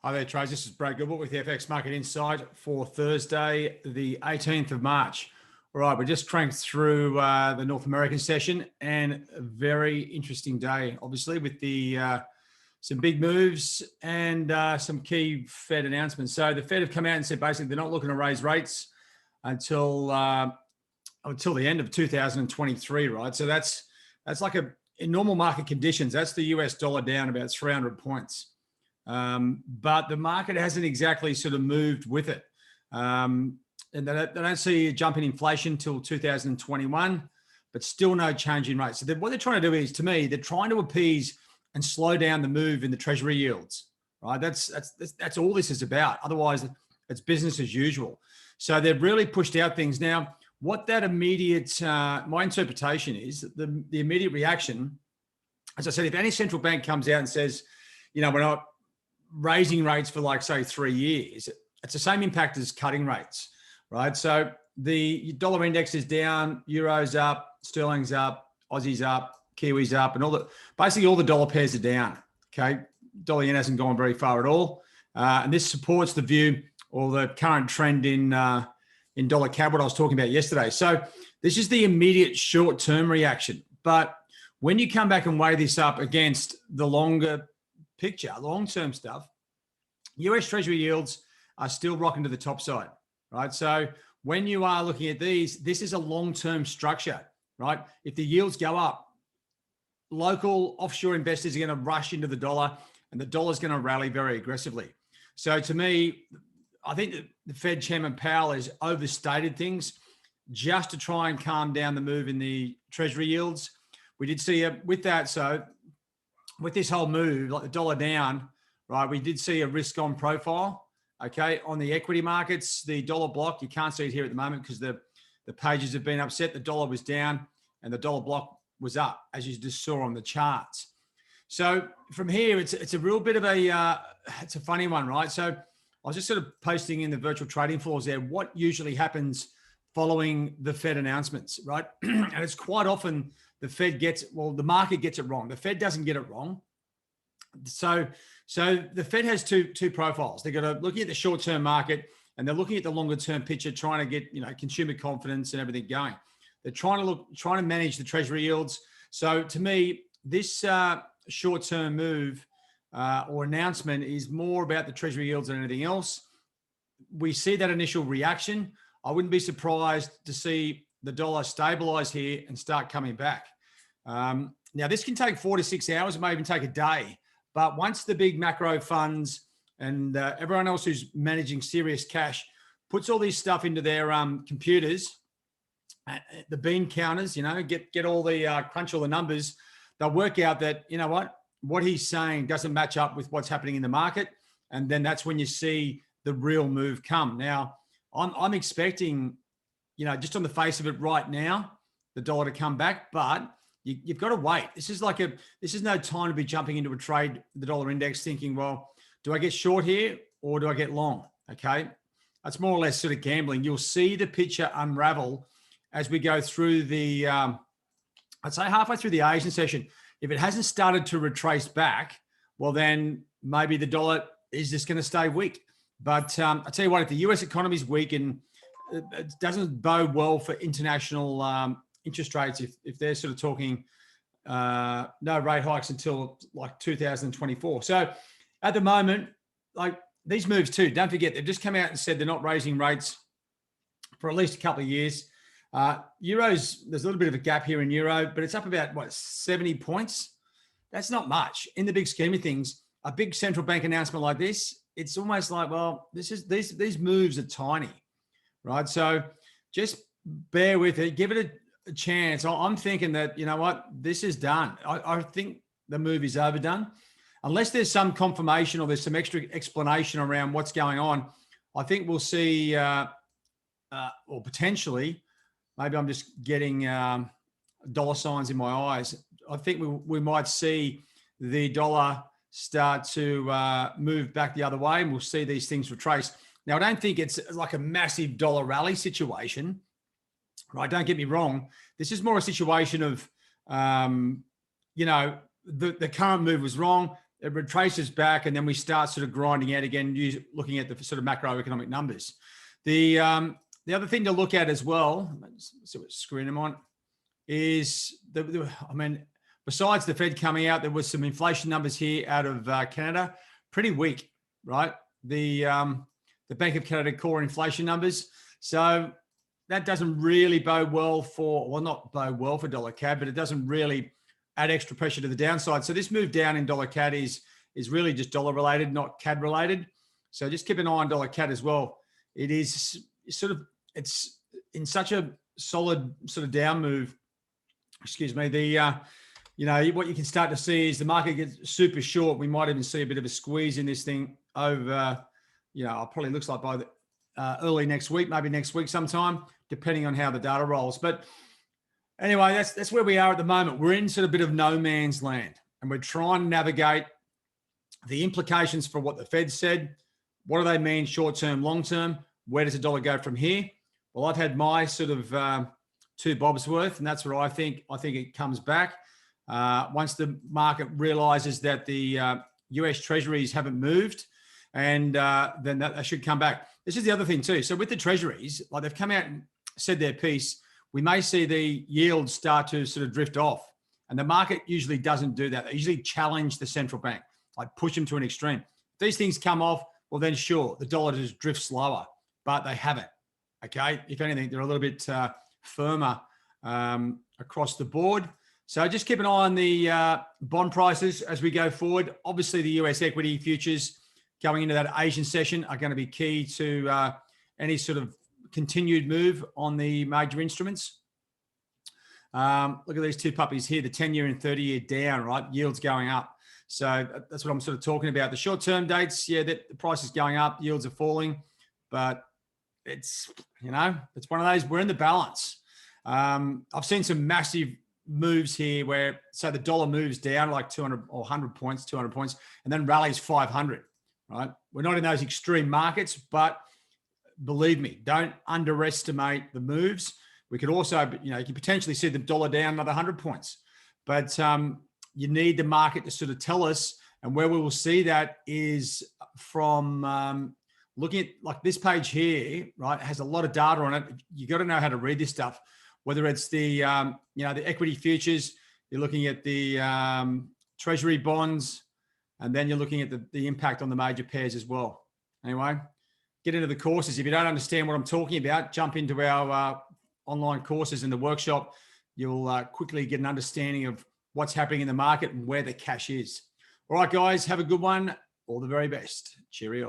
Hi there, Trace. This is Brad Gilbert with the FX Market Insight for Thursday, the 18th of March. All right, we just cranked through the North American session, and a very interesting day, obviously, with the some big moves and some key Fed announcements. So the Fed have come out and said basically they're not looking to raise rates until the end of 2023, right? So that's like in normal market conditions, that's the US dollar down about 300 points. But the market hasn't exactly sort of moved with it. And they don't see a jump in inflation till 2021, but still no change in rates. So what they're trying to do is, to me, they're trying to appease and slow down the move in the treasury yields, right? That's all this is about. Otherwise, it's business as usual. So they've really pushed out things. Now, what that immediate, my interpretation is, the immediate reaction, as I said, if any central bank comes out and says, we're not raising rates for, like, say, 3 years, it's the same impact as cutting rates, right? So the dollar index is down, euro's up, sterling's up, Aussie's up, Kiwi's up, and basically all the dollar pairs are down. Okay, dollar yen hasn't gone very far at all, and this supports the view or the current trend in dollar CAD, what I was talking about yesterday. So this is the immediate short-term reaction, but when you come back and weigh this up against the longer picture, long-term stuff, US Treasury yields are still rocking to the top side, right? So when you are looking at these, this is a long-term structure, right? If the yields go up, local offshore investors are going to rush into the dollar, and the dollar is going to rally very aggressively. So to me, I think that the Fed Chairman Powell has overstated things just to try and calm down the move in the Treasury yields. We did see with that, so with this whole move, like the dollar down, right, we did see a risk on profile, okay, on the equity markets. The dollar block, you can't see it here at the moment because the pages have been upset. The dollar was down and the dollar block was up, as you just saw on the charts. So from here, it's a real bit of it's a funny one, right? So I was just sort of posting in the virtual trading floors there what usually happens following the Fed announcements, right? And it's quite often the market gets it wrong. The Fed doesn't get it wrong. So the Fed has two profiles. They're going to looking at the short-term market, and they're looking at the longer-term picture, trying to get consumer confidence and everything going. They're trying to manage the Treasury yields. So to me, this short-term move or announcement is more about the Treasury yields than anything else. We see that initial reaction. I wouldn't be surprised to see the dollar stabilize here and start coming back. Now, this can take 4 to 6 hours. It may even take a day. But once the big macro funds and everyone else who's managing serious cash puts all this stuff into their computers, the bean counters, get all the crunch all the numbers, they'll work out that, what he's saying doesn't match up with what's happening in the market. And then that's when you see the real move come. Now, I'm expecting, just on the face of it right now, the dollar to come back, but you've got to wait. This is no time to be jumping into a trade, the dollar index, thinking, well, do I get short here or do I get long? Okay. That's more or less sort of gambling. You'll see the picture unravel as we go through the, I'd say halfway through the Asian session. If it hasn't started to retrace back, well, then maybe the dollar is just going to stay weak. But I tell you what, if the US economy is weak and it doesn't bode well for international interest rates, if they're sort of talking no rate hikes until like 2024. So at the moment, like these moves too, don't forget, they've just come out and said they're not raising rates for at least a couple of years. Euros, there's a little bit of a gap here in euro, but it's up about 70 points. That's not much in the big scheme of things. A big central bank announcement like this, it's almost like, well, these moves are tiny, right? So just bear with it, give it a chance. I'm thinking that, this is done. I think the move is overdone. Unless there's some confirmation or there's some extra explanation around what's going on, I think we'll see, or potentially, maybe I'm just getting dollar signs in my eyes. I think we might see the dollar start to move back the other way, and we'll see these things retrace. Now, I don't think it's like a massive dollar rally situation, right? Don't get me wrong. This is more a situation of, the current move was wrong. it retraces back, and then we start sort of grinding out again, looking at the sort of macroeconomic numbers. The other thing to look at as well, let's see what screen I'm on, is I mean, besides the Fed coming out, there was some inflation numbers here out of Canada, pretty weak, right? The Bank of Canada core inflation numbers. So that doesn't really bode well for, well, not bode well for dollar CAD, but it doesn't really add extra pressure to the downside. So this move down in dollar CAD is really just dollar related, not CAD related. So just keep an eye on dollar CAD as well. It is sort of, it's in such a solid sort of down move. Excuse me. You know, what you can start to see is the market gets super short. We might even see a bit of a squeeze in this thing over, you know, it probably looks like by the early next week, maybe next week sometime, depending on how the data rolls. But anyway, that's where we are at the moment. We're in sort of a bit of no man's land, and we're trying to navigate the implications for what the Fed said. What do they mean short-term, long-term? Where does the dollar go from here? Well, I've had my sort of 2 bobs worth, and that's what I think. I think it comes back once the market realizes that the US treasuries haven't moved, and then that should come back. This is the other thing too. So with the treasuries, like they've come out and said their piece, we may see the yields start to sort of drift off, and the market usually doesn't do that. They usually challenge the central bank, like push them to an extreme. If these things come off, well then sure, the dollar just drifts slower, but they haven't. Okay, if anything, they're a little bit firmer across the board. So just keep an eye on the bond prices as we go forward. Obviously, the US equity futures going into that Asian session are going to be key to any sort of continued move on the major instruments. Look at these 2 puppies here, the 10-year and 30-year down, right? Yields going up. So that's what I'm sort of talking about. The short-term dates, yeah, the price is going up, yields are falling, but it's, you know, it's one of those, we're in the balance. I've seen some massive moves here where, so the dollar moves down like 200 or 100 points, 200 points, and then rallies 500, right? We're not in those extreme markets, but believe me, don't underestimate the moves. We could also, you know, you can potentially see the dollar down another 100 points, but you need the market to sort of tell us, and where we will see that is from looking at like this page here, right? It has a lot of data on it. You got to know how to read this stuff, whether it's the, you know, the equity futures, you're looking at the treasury bonds, and then you're looking at the impact on the major pairs as well. Anyway, get into the courses. If you don't understand what I'm talking about, jump into our online courses in the workshop. You'll quickly get an understanding of what's happening in the market and where the cash is. All right, guys, have a good one. All the very best. Cheerio.